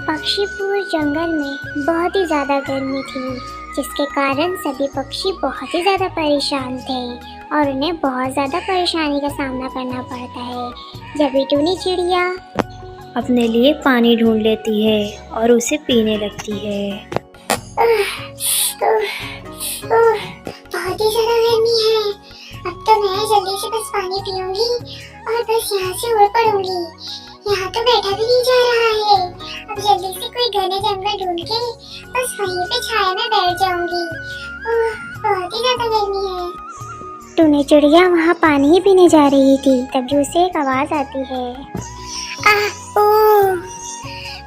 पक्षीपुर जंगल में बहुत ही ज़्यादा गर्मी थी, जिसके कारण सभी पक्षी बहुत ही ज़्यादा परेशान थे और उन्हें बहुत ज़्यादा परेशानी का सामना करना पड़ता है। जब टूनी चिड़िया अपने लिए पानी ढूंढ लेती है और उसे पीने लगती है। बहुत ही ज़्यादा गर्मी है। अब तो मैं जल्दी से बस पानी पीऊंगी और बस यहाँ से उड़ पड़ूंगी। यहाँ तो बैठा भी नहीं जा रहा है। अब जल्दी से कोई घने जंगल ढूंढ के बस वहीं पे छाया में बैठ जाऊंगी। बहुत ही ज्यादा गर्मी है। टूनी चिड़िया वहाँ पानी ही पीने जा रही थी, तभी उसे एक आवाज आती है।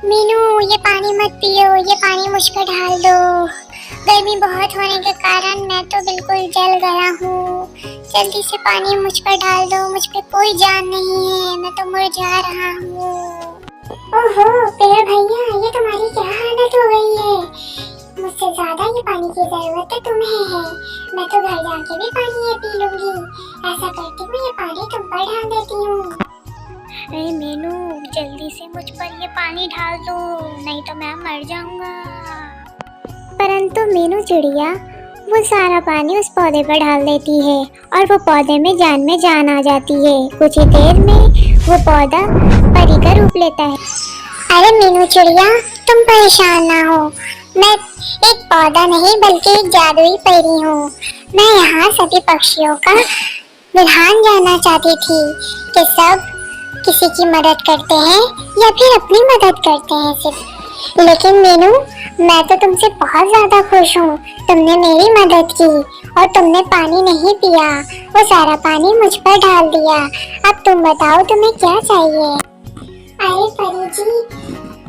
मीनू, ये पानी मत पियो, ये पानी मुझ पर ढाल दो। गर्मी बहुत होने के कारण मैं तो बिल्कुल जल गया हूँ। जल्दी से पानी मुझ पर डाल दो, मुझ पे कोई जान नहीं है, मैं तो मुरझा रहा हूँ। ओहो पेड़ भैया, ये तुम्हारी क्या हालत हो गई है? मुझसे ज्यादा ये पानी की जरूरत तो तुम्हें है। मैं तो घर जाके भी पानी ये पी लूंगी। ऐसा करती हूँ, ये पानी तुम पर डाल देती हूँ। अरे मीनू, जल्दी से मुझ पर ये पानी डाल दो, नहीं तो मैं मर जाऊंगा। परंतु मीनू चिड़िया वो सारा पानी उस पौधे पर डाल देती है और वो पौधे में जान आ जाती है। कुछ ही देर में वो पौधा परी का रूप लेता है। अरे मीनू चिड़िया, तुम परेशान ना हो, मैं एक पौधा नहीं बल्कि एक जादुई परी हूँ। मैं यहाँ सभी पक्षियों का विधान जानना चाहती थी कि सब किसी की मदद करते हैं या फिर अपनी मदद करते हैं सिर्फ। लेकिन मीनू, मैं तो तुमसे बहुत ज्यादा खुश हूँ। तुमने मेरी मदद की और तुमने पानी नहीं पिया, वो सारा पानी मुझ पर डाल दिया। अब तुम बताओ तुम्हें क्या चाहिए? अरे परी जी,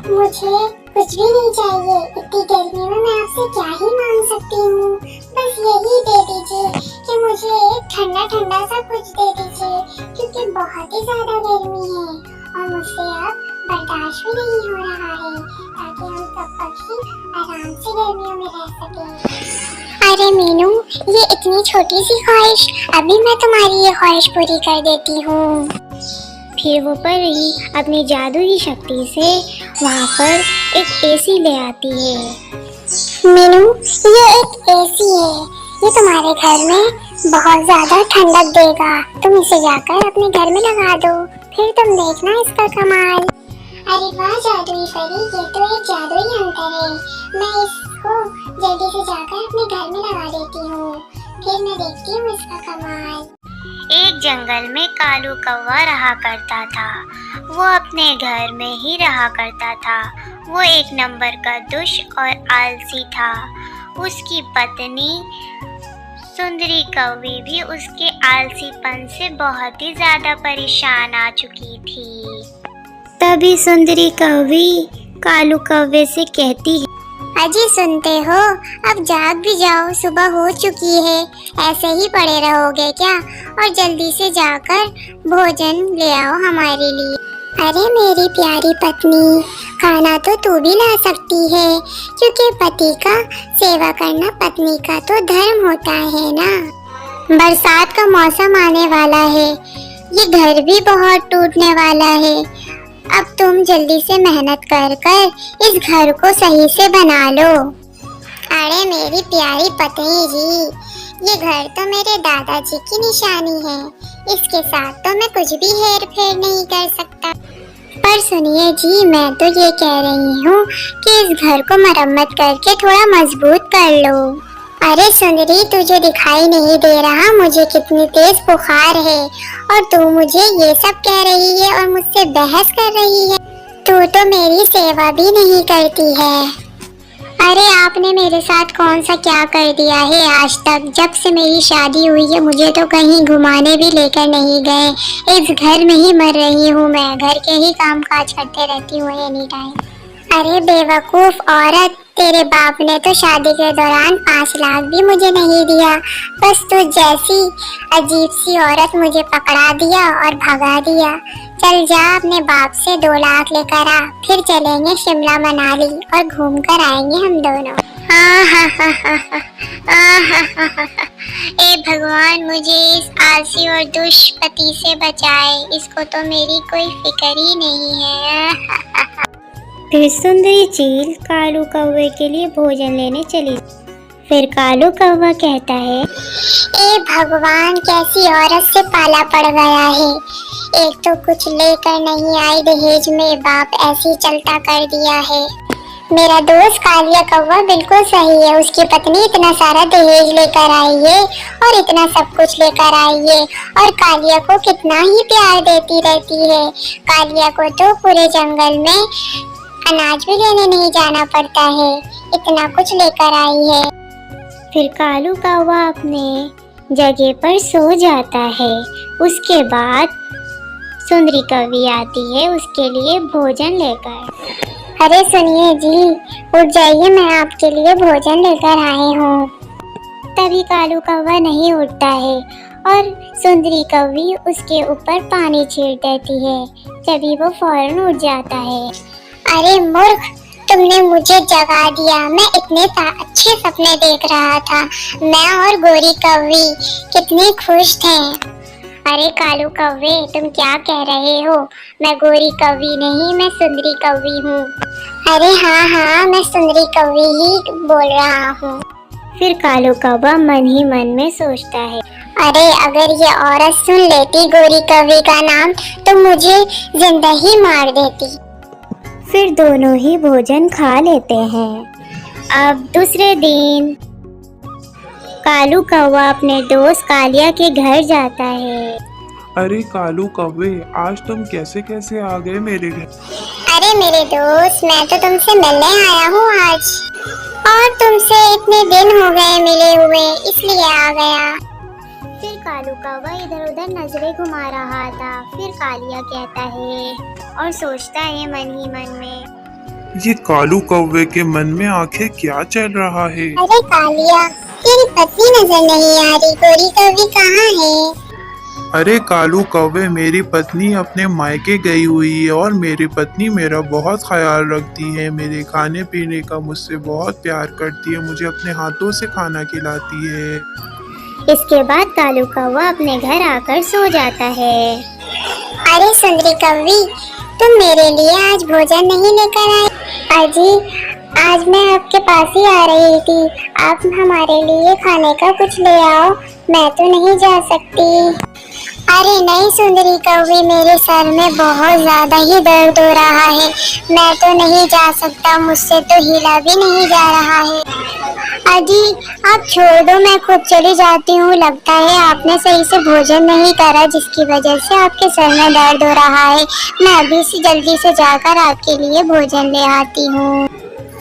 मुझे कुछ भी नहीं चाहिए। इतनी गर्मी में मैं आपसे क्या ही मांग सकती हूँ। बस यही दे दीजिए कि मुझे ठंडा ठंडा सा कुछ दे दीजिए, क्योंकि बहुत ही ज्यादा गर्मी है और मुझसे अब बर्दाश्त भी नहीं हो रहा है, ताकि हम सब पक्षी आराम से गर्मियों में रह सकें। अरे मीनू, ये इतनी छोटी सी ख्वाहिश, अभी मैं तुम्हारी ये ख्वाहिश पूरी कर देती हूँ। फिर वो परी अपनी जादुई शक्ति से वहाँ पर एक एसी ले आती है। मीनू, ये एक एसी है, ये तुम्हारे घर में बहुत ज्यादा ठंडक देगा। तुम इसे जाकर अपने घर में लगा दो, फिर तुम देखना इसका कमाल। अरे वाह जादुई परी, ये तो एक जादुई यंत्र है। मैं इसको जल्दी से जाकर अपने घर में लगा देती हूँ, फिर मैं देखती हूँ इसका कमाल। एक जंगल में कालू कौवा रहा करता था। वो अपने घर में ही रहा करता था। वो एक नंबर का दुष्ट और आलसी था। उसकी पत्नी सुंदरी कौवी भी उसके आलसीपन से बहुत ही ज्यादा परेशान आ चुकी थी। तभी सुंदरी कौवी कालू कौवे से कहती है, अजी सुनते हो, अब जाग भी जाओ, सुबह हो चुकी है। ऐसे ही पड़े रहोगे क्या? और जल्दी से जाकर भोजन ले आओ हमारे लिए। अरे मेरी प्यारी पत्नी, खाना तो तू भी ला सकती है, क्योंकि पति का सेवा करना पत्नी का तो धर्म होता है ना। बरसात का मौसम आने वाला है, ये घर भी बहुत टूटने वाला है। अब तुम जल्दी से मेहनत कर कर इस घर को सही से बना लो। अरे मेरी प्यारी पत्नी जी, ये घर तो मेरे दादाजी की निशानी है, इसके साथ तो मैं कुछ भी हेर फेर नहीं कर सकता। पर सुनिए जी, मैं तो ये कह रही हूँ कि इस घर को मरम्मत करके थोड़ा मजबूत कर लो। अरे सुंदरी, तुझे दिखाई नहीं दे रहा मुझे कितनी तेज बुखार है और तू मुझे ये सब कह रही है और मुझसे बहस कर रही है। तू तो मेरी सेवा भी नहीं करती है। अरे आपने मेरे साथ कौन सा क्या कर दिया है आज तक? जब से मेरी शादी हुई है मुझे तो कहीं घुमाने भी लेकर नहीं गए। इस घर में ही मर रही हूँ मैं, घर के ही काम काज करते रहती हूँ एनी टाइम। अरे बेवकूफ औरत, तेरे बाप ने तो शादी के दौरान 5 लाख भी मुझे नहीं दिया। बस तू जैसी अजीब सी औरत मुझे पकड़ा दिया और भगा दिया। चल जा, अपने बाप से 2 लाख लेकर आ, फिर चलेंगे शिमला मनाली और घूम कर आएंगे हम दोनों। ए भगवान, मुझे इस आलसी और दुष्ट पति से बचाए, इसको तो मेरी कोई फिक्र ही नहीं है। फिर सुंदरी चील कालू कौवे के लिए भोजन लेने चली। फिर कालू कौवा कहता है, ए भगवान, कैसी औरत से पाला पड़ गया है। एक तो कुछ लेकर नहीं आई दहेज में, बाप ऐसे ही चलता कर दिया है। मेरा दोस्त कालिया कौवा बिल्कुल सही है, उसकी पत्नी इतना सारा दहेज लेकर आई है और इतना सब कुछ लेकर आई है और कालिया को कितना ही प्यार देती रहती है। कालिया को तो पूरे जंगल में अनाज भी लेने नहीं जाना पड़ता है, इतना कुछ लेकर आई है। फिर कालू कौवा अपने जगह पर सो जाता है। उसके बाद सुंदरी कौवी आती है उसके लिए भोजन लेकर। अरे सुनिए जी, उठ जाइए, मैं आपके लिए भोजन लेकर आई हूँ। तभी कालू कौवा नहीं उठता है और सुंदरी कौवी उसके ऊपर पानी छीट देती है। तभी वो फौरन उठ जाता है। अरे मूर्ख, तुमने मुझे जगा दिया। मैं इतने अच्छे सपने देख रहा था। मैं और गोरी कौवी कितने खुश थे। अरे कालू कौवे, तुम क्या कह रहे हो? मैं गोरी कौवी नहीं, मैं सुंदरी कौवी हूँ। अरे हाँ हाँ, मैं सुंदरी कौवी ही बोल रहा हूँ। फिर कालू कौवा मन ही मन में सोचता है, अरे अगर ये औरत सुन लेती गोरी कौवी का नाम तो मुझे जिंदा ही मार देती। फिर दोनों ही भोजन खा लेते हैं। अब दूसरे दिन कालू कौवा अपने दोस्त कालिया के घर जाता है। अरे कालू कौवे, आज तुम कैसे कैसे आ गए मेरे घर? अरे मेरे दोस्त, मैं तो तुमसे मिलने आया हूँ आज, और तुमसे इतने दिन हो गए मिले हुए, इसलिए आ गया। फिर कालू कौवा इधर उधर नजरें घुमा रहा था। फिर कालिया कहता है और सोचता है मन ही मन में, ये कालू कौवे के मन में आखिर क्या चल रहा है? अरे कालिया, तेरी पत्नी नजर नहीं आ रही, गोरी कौवी कहाँ है? अरे कालू कौवे, मेरी पत्नी अपने मायके गई हुई है और मेरी पत्नी मेरा बहुत ख्याल रखती है। मेरे खाने पीने का मुझसे बहुत प्यार करती है, मुझे अपने हाथों से खाना खिलाती है। इसके बाद कालू कौवा अपने घर आकर सो जाता है। अरे सुंदरी कौवी, तुम मेरे लिए आज भोजन नहीं लेकर आए? अजी, आज मैं आपके पास ही आ रही थी, आप हमारे लिए खाने का कुछ ले आओ, मैं तो नहीं जा सकती। अरे नहीं सुंदरी कौवी, मेरे सर में बहुत ज्यादा ही दर्द हो रहा है, मैं तो नहीं जा सकता, मुझसे तो हिला भी नहीं जा रहा है। अजी आप छोड़ दो, मैं खुद चली जाती हूँ। लगता है आपने सही से भोजन नहीं करा, जिसकी वजह से आपके सर में दर्द हो रहा है। मैं अभी से जल्दी से जाकर आपके लिए भोजन ले आती हूँ।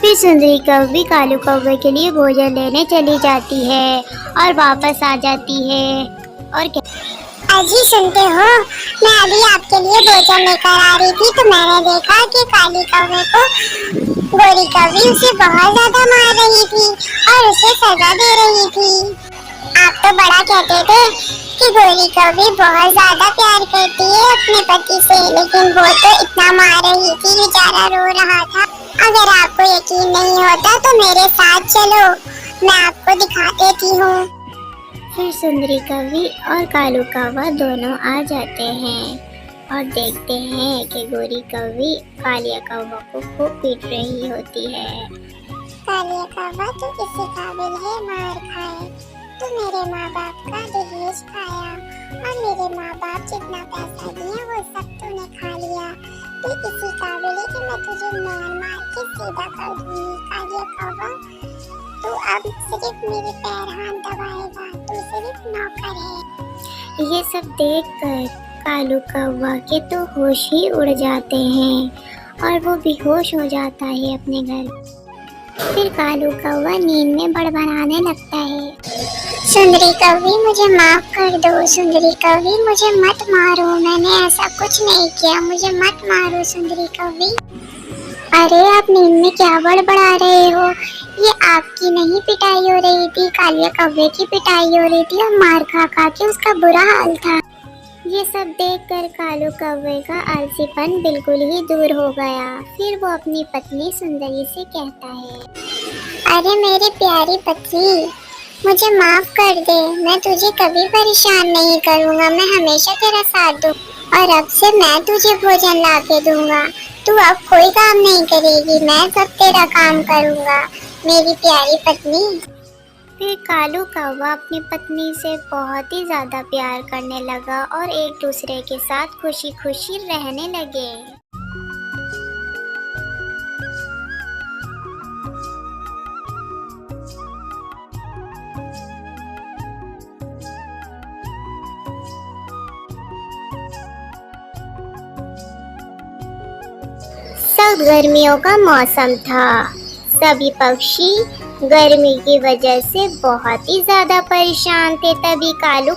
फिर सुंदरी कौवी कालू कौवे के लिए भोजन लेने चली जाती है और वापस आ जाती है और अजी सुनते हो, मैं अभी आपके लिए भोजन लेकर आ रही थी तो मैंने देखा कि काली कौवे को गोरी कौवी उसे बहुत ज्यादा मार रही थी और उसे सजा दे रही थी। आप तो बड़ा कहते थे कि गोरी कौवी बहुत ज्यादा प्यार करती है अपने पति से, लेकिन वो तो इतना मार रही थी, बेचारा रो रहा था। अगर आपको यकीन नहीं होता तो मेरे साथ चलो, मैं आपको दिखा देती हूँ। फिर सुंदरी कौवी और कालू कौवा दोनों आ जाते हैं और देखते हैं कि गोरी कौवी कालिया कौवा को खूब पीट रही होती है। कालिया कौवा तो किसी काबिल है मार खाए, तो मेरे माँ बाप का दहेज खाया और मेरे माँ बाप जितना पैसा दिया वो सब तूने खा लिया। तू इसी काबिल है कि मैं तुझे मार के सीधा कर दूंगी। कालिया कौवा, तू अब सिर्फ मेरे पैर हाथ दबाएगा, तू सिर्फ नौकर है। ये सब देखकर कालू कौवा के तो होश ही उड़ जाते हैं और वो बेहोश हो जाता है अपने घर। फिर कालू कौवा नींद में बड़बड़ाने लगता है, सुंदरी कौवी मुझे माफ कर दो, सुंदरी कौवी मुझे मत मारो, मैंने ऐसा कुछ नहीं किया, मुझे मत मारो सुंदरी कौवी। अरे आप नींद में क्या बड़बड़ा रहे हो? ये आपकी नहीं पिटाई हो रही थी, कालिया कौवे की पिटाई हो रही थी और मार खा खा के उसका बुरा हाल था। ये सब देखकर कालू कौवे का आलसीपन बिल्कुल ही दूर हो गया। फिर वो अपनी पत्नी सुंदरी से कहता है, अरे मेरी प्यारी पत्नी, मुझे माफ कर दे, मैं तुझे कभी परेशान नहीं करूँगा, मैं हमेशा तेरा साथ दूँ और अब से मैं तुझे भोजन ला के दूंगा। तू अब कोई काम नहीं करेगी, मैं सब तेरा काम करूँगा मेरी प्यारी पत्नी। फिर कालू कौवा अपनी पत्नी से बहुत ही ज़्यादा प्यार करने लगा और एक दूसरे के साथ खुशी खुशी रहने लगे। सब गर्मियों का मौसम था। सभी पक्षी गर्मी की वजह से बहुत ही ज्यादा परेशान थे। तभी कालू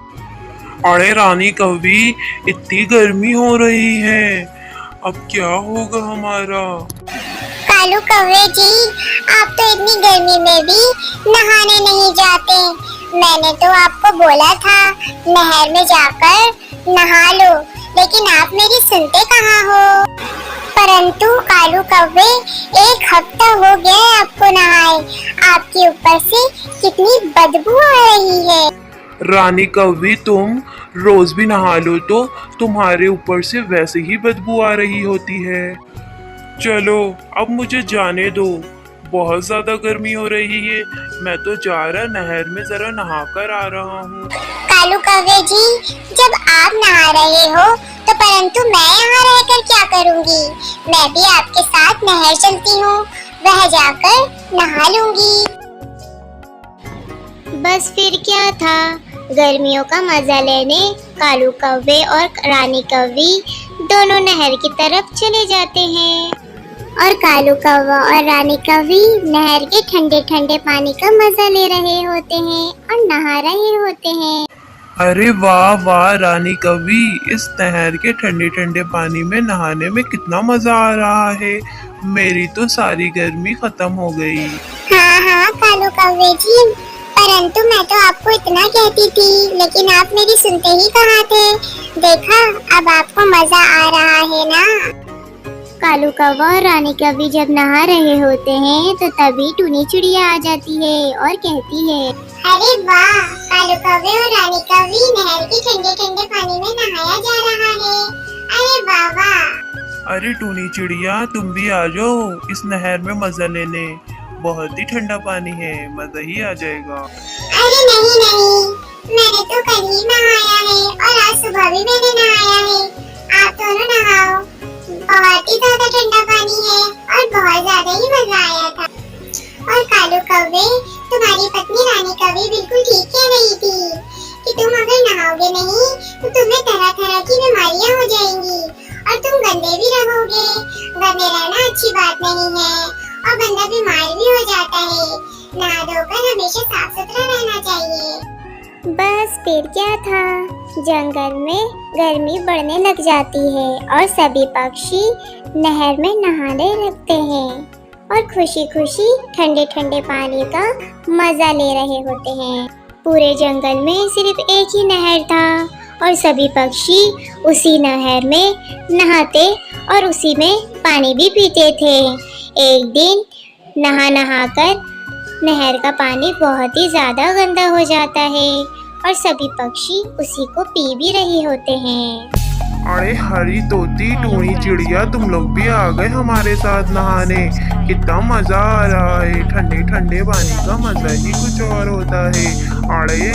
अरे रानी कौवी, इतनी गर्मी हो रही है, अब क्या होगा हमारा? कालू कौवे जी, आप तो इतनी गर्मी में भी नहाने नहीं जाते। मैंने तो आपको बोला था नहर में जाकर नहा लो, लेकिन आप मेरी सुनते कहाँ हो। परंतु कालू कौवे, एक हफ्ता हो गया है आपको नहाए, आपके ऊपर से कितनी बदबू आ रही है। रानी कौवी, तुम रोज भी नहा लो तो तुम्हारे ऊपर से वैसे ही बदबू आ रही होती है। चलो अब मुझे जाने दो, बहुत ज्यादा गर्मी हो रही है, मैं तो जा रहा नहर में जरा नहा कर आ रहा हूँ। कालू कौवे जी, जब आप नहा रहे हो तो परंतु मैं यहाँ रहकर क्या करूँगी। मैं भी आपके साथ नहर चलती हूँ, वह जाकर नहा लूँगी। बस फिर क्या था, गर्मियों का मजा लेने कालू कौवे और रानी कौवी दोनों नहर की तरफ चले जाते हैं। और कालू कौवा और रानी कौवी नहर के ठंडे ठंडे पानी का मजा ले रहे होते हैं और नहा रहे होते हैं। अरे वाह वाह रानी कौवी, इस नहर के ठंडे ठंडे पानी में नहाने में कितना मजा आ रहा है, मेरी तो सारी गर्मी खत्म हो गई। हाँ हाँ कालू कौवे जी, परंतु मैं तो आपको इतना कहती थी, लेकिन आप मेरी सुनते ही कहाँ थे। देखा, अब आपको मजा आ रहा है ना। कालू कौवा और रानी कौवी जब नहा रहे होते हैं तो तभी टूनी चिड़िया आ जाती है और कहती है, अरे वाह, कालू कौवे और रानी कौवी, नहर के ठंडे ठंडे पानी में नहाया जा रहा है। अरे वाह वाह। अरे टूनी चिड़िया, तुम भी आ जाओ इस नहर में मजा लेने, बहुत ही ठंडा पानी है, मजा ही आ जाएगा। अरे नहीं नहीं, मैंने तो कल ही नहाया है और आज सुबह भी मैंने नहाया है। आप दोनों नहाओ, बहुत ही ज्यादा ठंडा पानी है और बहुत ज्यादा ही मजा आया था। और कालू कौवे, तुम्हारी पत्नी रानी कौवी बिल्कुल ठीक कह रही थी कि तुम अगर नहाओगे नहीं तो तुम्हें तरह तरह की बीमारियां हो जाएंगी और तुम गंदे भी रहोगे। गंदे रहना अच्छी बात नहीं है और बंदा बीमार भी हो जाता है। नहा धोकर हमेशा साफ सुथरा रहना चाहिए। बस फिर क्या था, जंगल में गर्मी बढ़ने लग जाती है और सभी पक्षी नहर में नहाने लगते हैं और खुशी खुशी ठंडे ठंडे पानी का मजा ले रहे होते हैं। पूरे जंगल में सिर्फ एक ही नहर था और सभी पक्षी उसी नहर में नहाते और उसी में पानी भी पीते थे। एक दिन नहा नहा कर नहर का पानी बहुत ही ज़्यादा गंदा हो जाता है और सभी पक्षी उसी को पी भी रहे होते हैं। अरे हरी तोती, टूनी चिड़िया, तुम लोग भी आ गए हमारे साथ नहाने, कितना मजा आ रहा है। ठंडे ठंडे पानी का मजा ही कुछ और होता है। अरे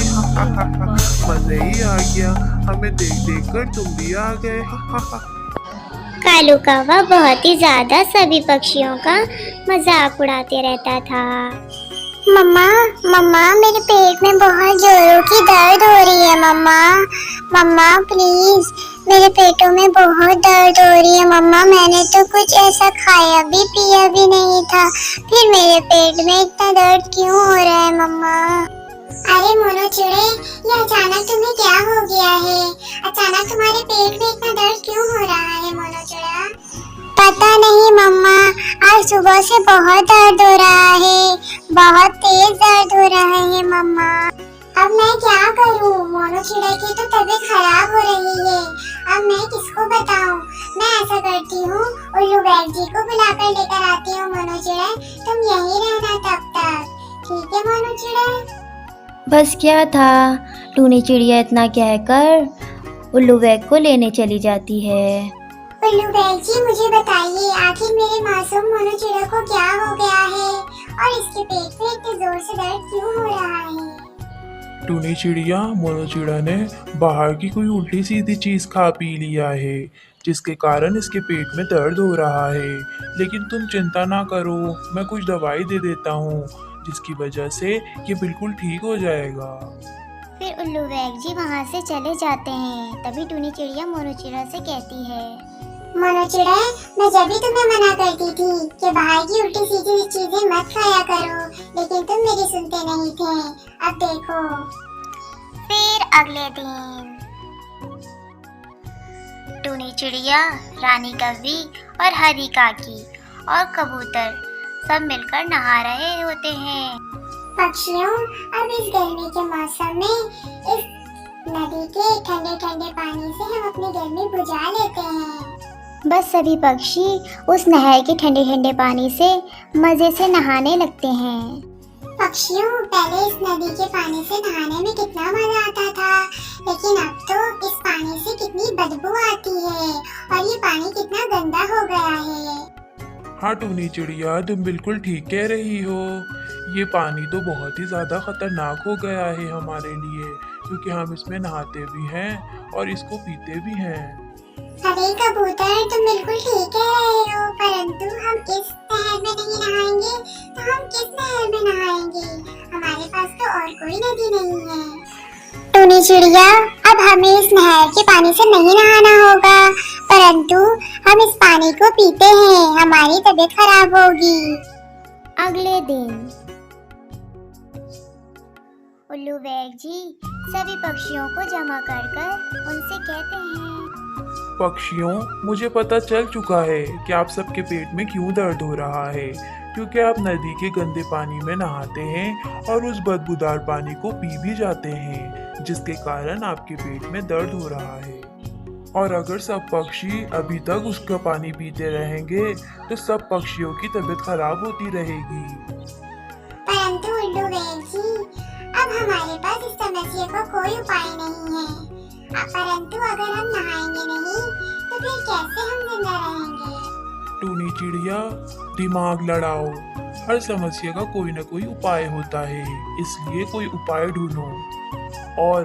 मजा ही आ गया, हमें देख देख कर तुम भी आ गए। कालू कौवा बहुत ही ज्यादा सभी पक्षियों का मजाक उड़ाते रहता था। मम्मा मम्मा, मेरे पेट में बहुत जोरों की दर्द हो रही है। मम्मा मम्मा प्लीज, मेरे पेटों में बहुत दर्द हो रही है। मम्मा, मैंने तो कुछ ऐसा खाया भी पिया भी नहीं था, फिर मेरे पेट में इतना दर्द क्यों हो रहा है। मम्मा अरे मोनो चिड़े, ये अचानक तुम्हें क्या हो गया है? अचानक तुम्हारे पेट में इतना दर्द क्यों हो रहा है मोनो चिड़ा? पता नहीं मम्मा, आज सुबह से बहुत दर्द हो रहा है, बहुत तेज दर्द हो रहा है मम्मा। अब मैं क्या करूं? मोनो चिड़े की तो तबीयत खराब हो रही है, अब मैं किसको बताऊं? मैं ऐसा करती हूँ, उल्लू बैग जी को बुलाकर लेकर आती हूँ। मोनो चिड़े, तुम यहीं रहना तब तक, ठीक है मोनो चिड़े? बस क्या था, टूनी चिड़िया इतना कहकर उल्लू बैग को लेने चली जाती है। उल्लू बैग जी, मुझे बताइए आखिर मेरे मासूम मोनू चिड़ा को क्या हो गया है और इसके पेट में इतने जोर से दर्द क्यों हो रहा है। टूनी चिड़िया, मोनू चिड़ा ने बाहर की कोई उल्टी सीधी चीज खा पी लिया है, जिसके कारण इसके पेट में दर्द हो रहा है। लेकिन तुम चिंता ना करो, मैं कुछ दवाई दे देता हूँ जिसकी वजह से ये बिल्कुल ठीक हो जाएगा। फिर उल्लू बैग जी वहाँ से चले जाते हैं। तभी टूनी चिड़िया मोनू चिड़ा से कहती है, मोनू चिड़ा, मैं जब भी तुम्हें मना करती थी कि बाहर की उल्टी सीधी चीजें मत खाया करो, लेकिन तुम मेरी सुनते नहीं थे। अब देखो। फिर अगले दिन टूनी चिड़िया, रानी कव्वी और हरी काकी और कबूतर सब मिलकर नहा रहे होते हैं। पक्षियों, अब इस गर्मी के मौसम में इस नदी के ठंडे ठंडे पानी से हम अपनी गर्मी बुझा लेते हैं। बस सभी पक्षी उस नहर के ठंडे ठंडे पानी से मजे से नहाने लगते हैं। पक्षियों, पहले इस नदी के पानी से नहाने में कितना मजा आता था, लेकिन अब तो इस पानी से कितनी बदबू आती है और ये पानी कितना गंदा हो गया है। हाँ टूनी चिड़िया, तुम बिल्कुल ठीक कह रही हो। ये पानी तो बहुत ही ज़्यादा खतरनाक हो गया है हमारे लिए, क्योंकि हम इसमें नहाते भी हैं और इसको पीते भी हैं। अरे कबूतर, तुम बिल्कुल ठीक कह रहे हो, परंतु हम इस नहर में नहीं नहाएंगे तो हम किस नहर में नहाएंगे? हमारे पास तो और कोई नदी नहीं है। टूनी चिड़िया, अब हमें इस नहर के पानी से नहीं नहाना होगा, परंतु हम इस पानी को पीते हैं, हमारी तबीयत खराब होगी। अगले दिन उल्लू बैग जी सभी पक्षियों को जमा कर उनसे कहते हैं, पक्षियों, मुझे पता चल चुका है कि आप सबके पेट में क्यों दर्द हो रहा है, क्योंकि आप नदी के गंदे पानी में नहाते हैं और उस बदबूदार पानी को पी भी जाते हैं, जिसके कारण आपके पेट में दर्द हो रहा है। और अगर सब पक्षी अभी तक उसका पानी पीते रहेंगे तो सब पक्षियों की तबीयत खराब होती रहेगी। परंतु उल्लू बैग जी, अब हमारे पास इस समस्या का कोई उपाय नहीं है। परंतु अगर हम नहाएंगे नहीं तो फिर कैसे हम जिंदा रहेंगे? टूनी चिड़िया, दिमाग लड़ाओ, हर समस्या का कोई ना कोई उपाय होता है, इसलिए कोई उपाय ढूंढो और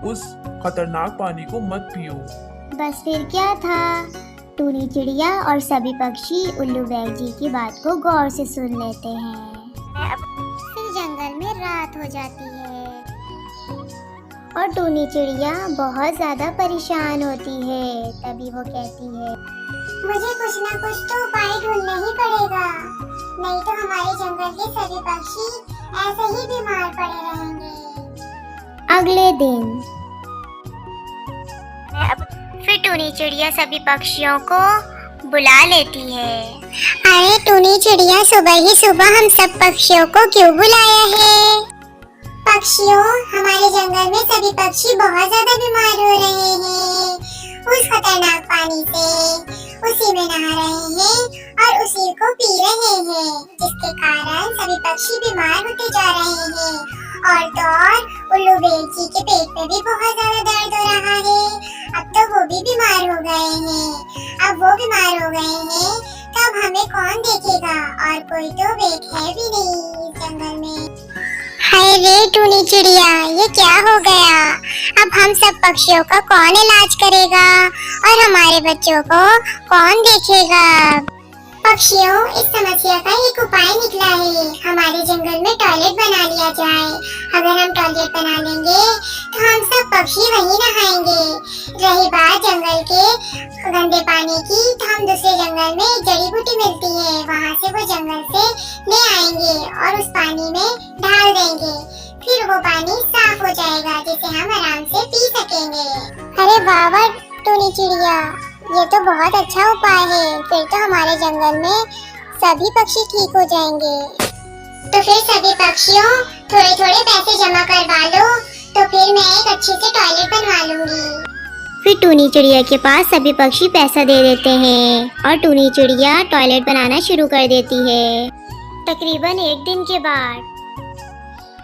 उस खतरनाक पानी को मत पियो। बस फिर क्या था, टूनी चिड़िया और सभी पक्षी उल्लू बैग जी की बात को गौर से सुन लेते हैं। फिर जंगल में रात हो जाती है और टूनी चिड़िया बहुत ज्यादा परेशान होती है। तभी वो कहती है, मुझे कुछ ना कुछ तो उपाय ढूंढना ही पड़ेगा, नहीं तो हमारे जंगल के सभी पक्षी ऐसे ही बीमार पड़े रहेंगे। अगले दिन फिर टूनी चिड़िया सभी पक्षियों को बुला लेती है। अरे टूनी चिड़िया, सुबह ही सुबह हम सब पक्षियों को क्यों बुलाया है? पक्षियों, हमारे जंगल में सभी पक्षी बहुत ज्यादा बीमार हो रहे हैं, उस खतरनाक पानी से उसी में नहा रहे हैं और उसी को पी रहे हैं, जिसके कारण सभी पक्षी बीमार होते जा रहे हैं। और तो और उल्लू बैग जी के पेट में भी बहुत ज्यादा दर्द हो रहा है, अब तो वो भी बीमार हो गए हैं। अब वो बीमार हो गए हैं तो अब हमें कौन देखेगा, और कोई तो बैग है भी नहीं इस जंगल में। हाय रे टूनी चिड़िया, ये क्या हो गया? अब हम सब पक्षियों का कौन इलाज करेगा और हमारे बच्चों को कौन देखेगा? पक्षियों, इस समस्या का एक उपाय निकला है, हमारे जंगल में टॉयलेट बना लिया जाए। अगर हम टॉयलेट बना लेंगे तो हम सब पक्षी वहीं नहाएंगे। रही बात जंगल के गंदे पानी की, तो हम दूसरे जंगल में एक जड़ी बूटी मिलती है, वहाँ से वो जंगल से ले आएंगे और उस पानी में डाल देंगे, फिर वो पानी साफ हो जाएगा, जिसे हम आराम से पी सकेंगे। अरे वाह वाह टूनी चिड़िया, ये तो बहुत अच्छा उपाय है, फिर तो हमारे जंगल में सभी पक्षी ठीक हो जाएंगे। तो फिर सभी पक्षियों थोड़े थोड़े पैसे जमा करवा लो, तो फिर मैं एक अच्छे से टॉयलेट बनवा लूंगी। फिर टूनी चिड़िया के पास सभी पक्षी पैसा दे देते हैं और टूनी चिड़िया टॉयलेट बनाना शुरू कर देती है। तकरीबन एक दिन के बाद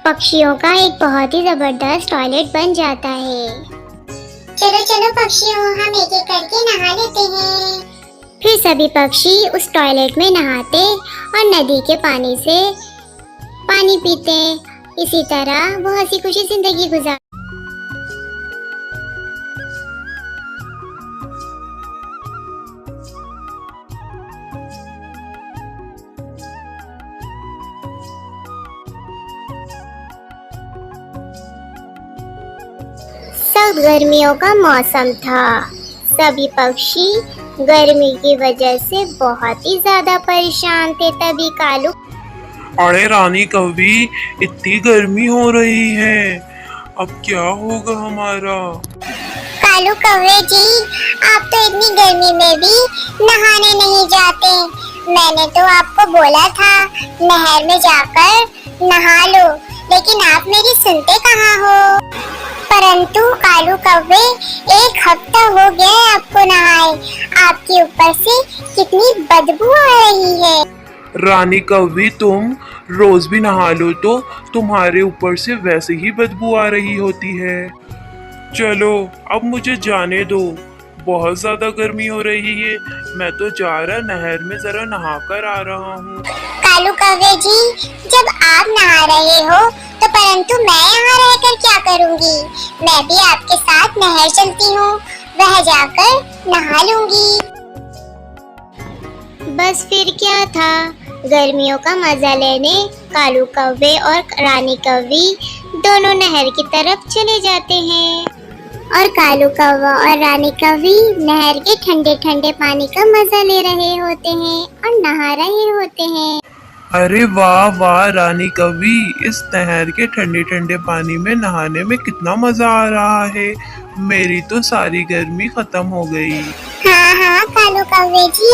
पक्षियों का एक बहुत ही जबरदस्त टॉयलेट बन जाता है। चलो चलो पक्षियों, हम एक एक करके नहा लेते हैं। फिर सभी पक्षी उस टॉयलेट में नहाते और नदी के पानी से पानी पीते। इसी तरह वो हंसी खुशी जिंदगी गुजार। सब गर्मियों का मौसम था। सभी पक्षी गर्मी की वजह से बहुत ही ज्यादा परेशान थे। तभी कालू अरे रानी कभी इतनी गर्मी हो रही है, अब क्या होगा हमारा? कालू कौवे जी, आप तो इतनी गर्मी में भी नहाने नहीं जाते। मैंने तो आपको बोला था नहर में जाकर नहा लो, लेकिन आप मेरी सुनते कहाँ हो। परंतु कालू कौवे, 1 हफ्ता हो गया है आपको नहाए, आपके ऊपर से कितनी बदबू आ रही है। रानी कौवी, तुम रोज भी नहा लो तो तुम्हारे ऊपर से वैसे ही बदबू आ रही होती है। चलो अब मुझे जाने दो, बहुत ज्यादा गर्मी हो रही है। मैं तो जा रहा नहर में जरा नहा कर आ रहा हूँ। कालू कौवे जी, जब आप नहा रहे हो तो परंतु मैं यहाँ रहकर क्या करूँगी? मैं भी आपके साथ नहर चलती हूँ, वह जाकर नहा लूंगी। बस फिर क्या था, गर्मियों का मजा लेने कालू कौवे और रानी कौवी दोनों नहर की तरफ चले जाते हैं। और कालू कौवा और रानी कौवी नहर के ठंडे ठंडे पानी का मजा ले रहे होते हैं और नहा रहे होते हैं। अरे वाह वाह रानी कवि, इस नहर के ठंडे ठंडे पानी में नहाने में कितना मजा आ रहा है। मेरी तो सारी गर्मी खत्म हो गई। हाँ हाँ कालू कौवे जी,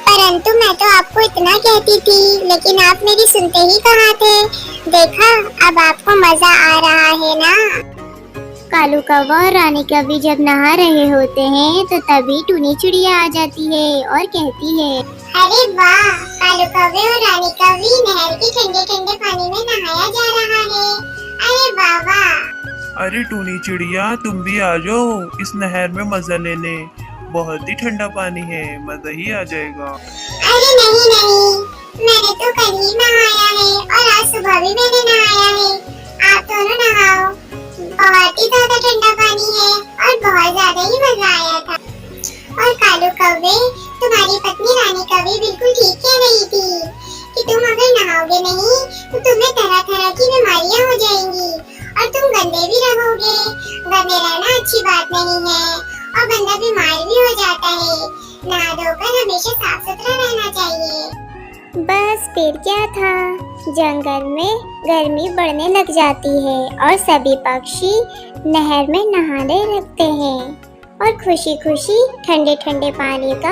परंतु मैं तो आपको इतना कहती थी, लेकिन आप मेरी सुनते ही कहाँ थे। देखा, अब आपको मजा आ रहा है ना। कालू कौवा और रानी कौवी जब नहा रहे होते हैं तो तभी टूनी चिड़िया आ जाती है और कहती है, अरे वाह, कालू कौवे और रानी कौवी नहर के ठंडे ठंडे पानी में नहाया जा रहा है। अरे वाह वाह। अरे टूनी चिड़िया, तुम भी आ जाओ इस नहर में मजा लेने। बहुत ही ठंडा पानी है, मजा ही आ जाएगा। अरे नहीं नहीं, मैंने तो कल ही नहाया है और आज सुबह भी मैंने नहाया है। आप दोनों नहाओ, बहुत ही ज्यादा ठंडा पानी है और बहुत ज्यादा ही मजा आया था। और कालू कौवे, तुम्हारी पत्नी रानी कौवी बिल्कुल ठीक कह रही थी कि तुम अगर नहाओगे नहीं तो तुम्हें तरह तरह की बीमारियां हो जाएंगी और तुम गंदे भी रहोगे। गंदे रहना अच्छी बात नहीं है और बंदा बीमार भी हो जाता है। नहा धोकर हमेशा साफ सुथरा रहना चाहिए। बस फिर क्या था, जंगल में गर्मी बढ़ने लग जाती है और सभी पक्षी नहर में नहाने लगते हैं और खुशी खुशी ठंडे ठंडे पानी का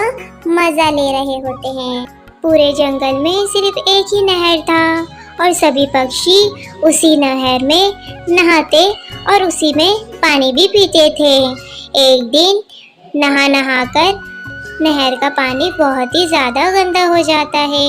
मजा ले रहे होते हैं। पूरे जंगल में सिर्फ एक ही नहर था और सभी पक्षी उसी नहर में नहाते और उसी में पानी भी पीते थे। एक दिन नहा नहा कर नहर का पानी बहुत ही ज्यादा गंदा हो जाता है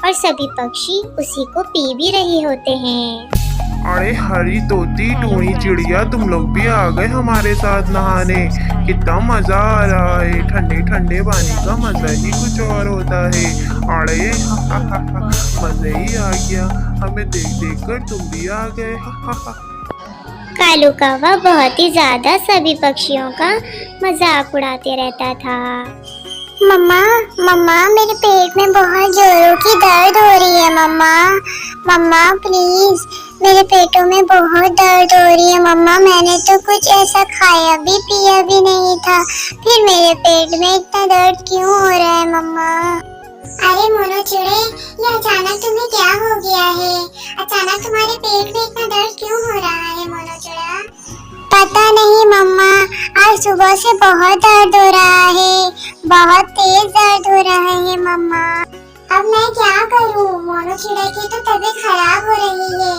और सभी पक्षी उसी को पी भी रहे होते हैं। अरे हरी तोती, टूनी चिड़िया, तुम लोग भी आ गए हमारे साथ नहाने। कितना मजा आ रहा है, ठंडे ठंडे पानी का मजा ही कुछ और होता है। अरे मजा ही आ गया, हमें देख देख कर तुम भी आ गए। कालू कौवा बहुत ही ज्यादा सभी पक्षियों का मजाक उड़ाते रहता था। मम्मा मम्मा, मेरे पेट में बहुत जोरों की दर्द हो रही है। मम्मा मम्मा प्लीज, मेरे पेटों में बहुत दर्द हो रही है। मम्मा, मैंने तो कुछ ऐसा खाया भी पिया भी नहीं था, फिर मेरे पेट में इतना दर्द क्यों हो रहा है मम्मा? अरे मोनू चिड़े, ये अचानक तुम्हें क्या हो गया है? अचानक तुम्हारे पेट में इतना दर्द क्यों हो रहा है मोनू चिड़ा? पता नहीं मम्मा, आज सुबह से बहुत दर्द हो रहा है, बहुत तेज दर्द हो रहा है मम्मा। अब मैं क्या करूं? मोनू चिड़े की तो तबीयत खराब हो रही है,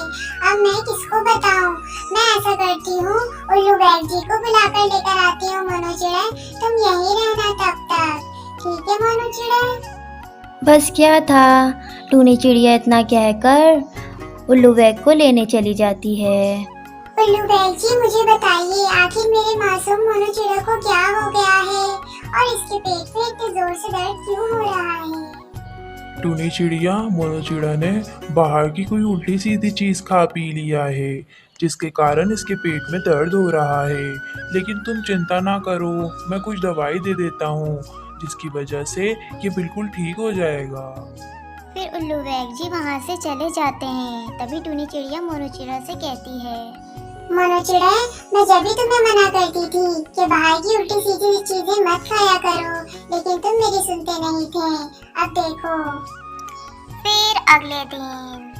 अब मैं किसको बताऊं? मैं ऐसा करती हूँ, उल्लू बैग जी को बुलाकर लेकर आती हूँ। मोनू चिड़े, तुम यहीं रहना तब तक, ठीक है मोनू चिड़े? बस क्या था, टूनी चिड़िया इतना कहकर उल्लू बैग को लेने चली जाती है। उल्लू बैग जी, मुझे बताइए आखिर मेरे मासूम मोनू चिड़े को क्या हो गया है और इसके पेट में इतने जोर से दर्द क्यों हो रहा है? टूनी चिड़िया, मोनू चिड़ा ने बाहर की कोई उल्टी सीधी चीज खा पी लिया है, जिसके कारण इसके पेट में दर्द हो रहा है। लेकिन तुम चिंता ना करो, मैं कुछ दवाई दे देता हूँ, जिसकी वजह से ये बिल्कुल ठीक हो जाएगा। फिर उल्लू बैग जी वहाँ से चले जाते हैं। तभी टूनी चिड़िया मोनू चिड़ा से कहती है, मोनू चिड़ा, मैं जब भी तुम्हें मना करती थी कि बाहर की उल्टी सीधी चीजें मत खाया करो, लेकिन तुम मेरी सुनते नहीं थे। अब देखो। फिर अगले दिन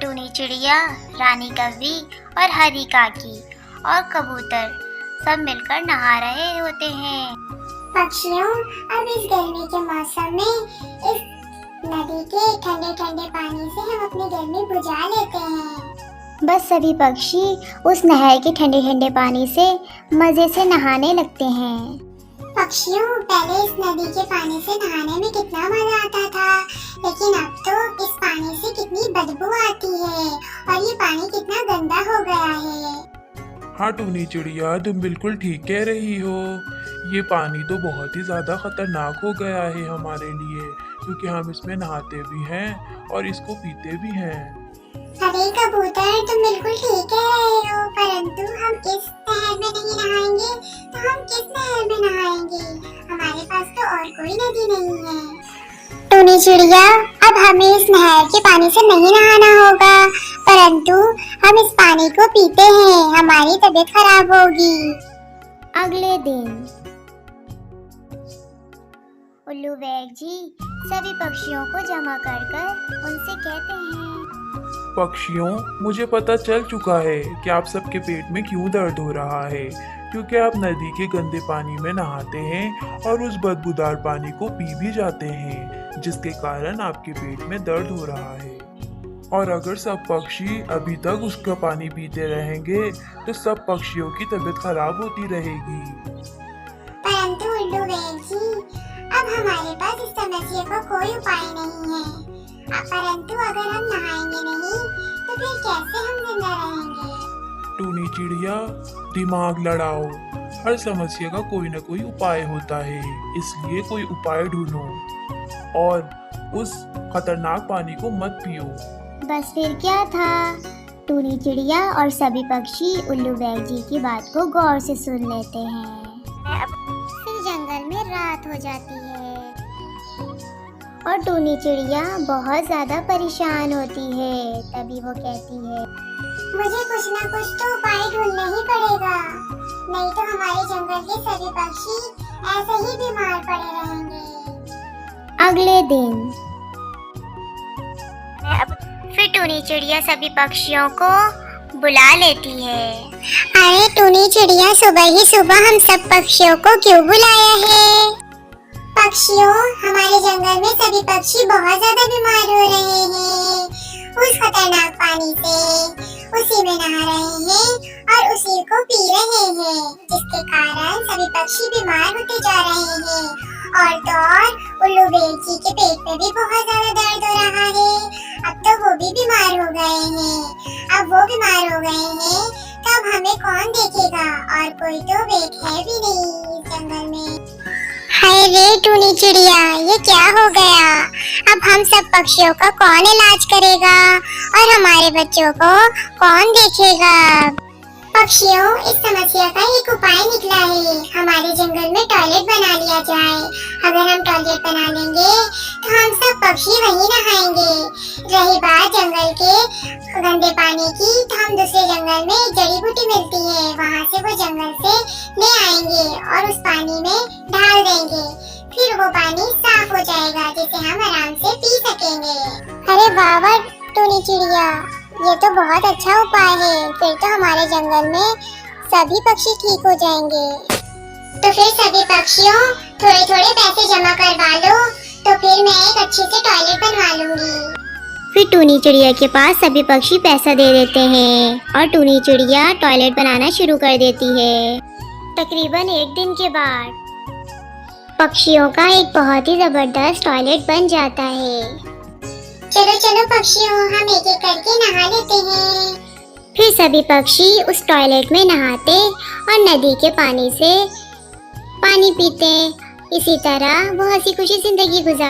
टूनी चिड़िया, रानी कव्वी और हरी काकी और कबूतर सब मिलकर नहा रहे होते हैं। पक्षियों, अब इस गर्मी के मौसम में इस नदी के ठंडे ठंडे पानी से हम अपनी गर्मी बुझा लेते हैं। बस सभी पक्षी उस नहर के ठंडे ठंडे पानी से मजे से नहाने लगते हैं। पक्षियों, पहले इस नदी के पानी से नहाने में कितना मजा आता था, लेकिन अब तो इस पानी से कितनी बदबू आती है और ये पानी कितना गंदा हो गया है। हाँ टूनी चिड़िया, तुम बिल्कुल ठीक कह रही हो। ये पानी तो बहुत ही ज्यादा खतरनाक हो गया है हमारे लिए, क्योंकि हम इसमें नहाते भी हैं और इसको पीते भी हैं। अरे कबूतर, तुम बिल्कुल ठीक कह रहे हो, परंतु हम इस नहर में नहीं नहाएंगे तो हम किस नहर में नहाएंगे? हमारे पास तो और कोई नदी नहीं है। टूनी चिड़िया, अब हमें इस नहर के पानी से नहीं नहाना होगा, परंतु हम इस पानी को पीते हैं, हमारी तबीयत खराब होगी। अगले दिन उल्लू बैग जी सभी पक्षियों को जमा कर उनसे कहते हैं, पक्षियों, मुझे पता चल चुका है कि आप सबके पेट में क्यों दर्द हो रहा है, क्योंकि आप नदी के गंदे पानी में नहाते हैं और उस बदबूदार पानी को पी भी जाते हैं, जिसके कारण आपके पेट में दर्द हो रहा है। और अगर सब पक्षी अभी तक उसका पानी पीते रहेंगे तो सब पक्षियों की तबीयत खराब होती रहेगी। परंतु उल्लू बैग जी, अब हमारे पास इस समस्या का कोई उपाय नहीं है। परंतु अगर हम नहाएंगे नहीं तो फिर कैसे हम जिंदा रहेंगे? टूनी चिड़िया, दिमाग लड़ाओ, हर समस्या का कोई न कोई उपाय होता है, इसलिए कोई उपाय ढूंढो और उस खतरनाक पानी को मत पियो। बस फिर क्या था, टूनी चिड़िया और सभी पक्षी उल्लू बैग जी की बात को गौर से सुन लेते हैं। फिर जंगल में रात हो जाती है और टूनी चिड़िया बहुत ज्यादा परेशान होती है। तभी वो कहती है, मुझे कुछ न कुछ तो उपाय ढूंढना ही पड़ेगा, नहीं तो हमारे जंगल के सभी पक्षी ऐसे ही बीमार पड़े रहेंगे। अगले दिन फिर टूनी चिड़िया सभी पक्षियों को बुला लेती है। अरे टूनी चिड़िया, सुबह ही सुबह हम सब पक्षियों को क्यों बुलाया है? पक्षियों, हमारे जंगल में सभी पक्षी बहुत ज्यादा बीमार हो रहे हैं। उस खतरनाक पानी से उसी में नहा रहे हैं और उसी को पी रहे हैं, जिसके कारण सभी पक्षी बीमार होते जा रहे हैं। और तो और उल्लू बैग जी के पेट में भी बहुत ज्यादा दर्द हो रहा है। अब तो वो भी बीमार हो गए हैं। अब वो बीमार हो गए हैं तो अब हमें कौन देखेगा, और कोई तो बैग है भी नहीं इस जंगल में। हाय रे टूनी चिड़िया, ये क्या हो गया? अब हम सब पक्षियों का कौन इलाज करेगा और हमारे बच्चों को कौन देखेगा? पक्षियों, इस समस्या का एक उपाय निकला है। हमारे जंगल में टॉयलेट बना लिया जाए। अगर हम टॉयलेट बना लेंगे तो हम सब पक्षी वहीं नहाएंगे। रही बात जंगल के गंदे पानी की, तो हम दूसरे जंगल में एक जड़ी बूटी मिलती है, वहाँ से वो जंगल से ले आएंगे और उस पानी में डाल देंगे। फिर वो पानी साफ हो जाएगा, जिसे हम आराम से पी सकेंगे। अरे वाह वाह टूनी चिड़िया, ये तो बहुत अच्छा उपाय है। फिर तो हमारे जंगल में सभी पक्षी ठीक हो जाएंगे। तो फिर सभी पक्षियों थोड़े थोड़े पैसे जमा करवा लो, तो फिर मैं एक अच्छे से टॉयलेट बनवा लूंगी। फिर टूनी चिड़िया के पास सभी पक्षी पैसा दे देते हैं और टूनी चिड़िया टॉयलेट बनाना शुरू कर देती है। तकरीबन एक दिन के बाद पक्षियों का एक बहुत ही जबरदस्त टॉयलेट बन जाता है। चलो चलो पक्षियों, हम एक एक करके नहा लेते हैं। फिर सभी पक्षी उस टॉयलेट में नहाते और नदी के पानी से पानी पीते। इसी तरह वो हंसी खुशी जिंदगी गुजार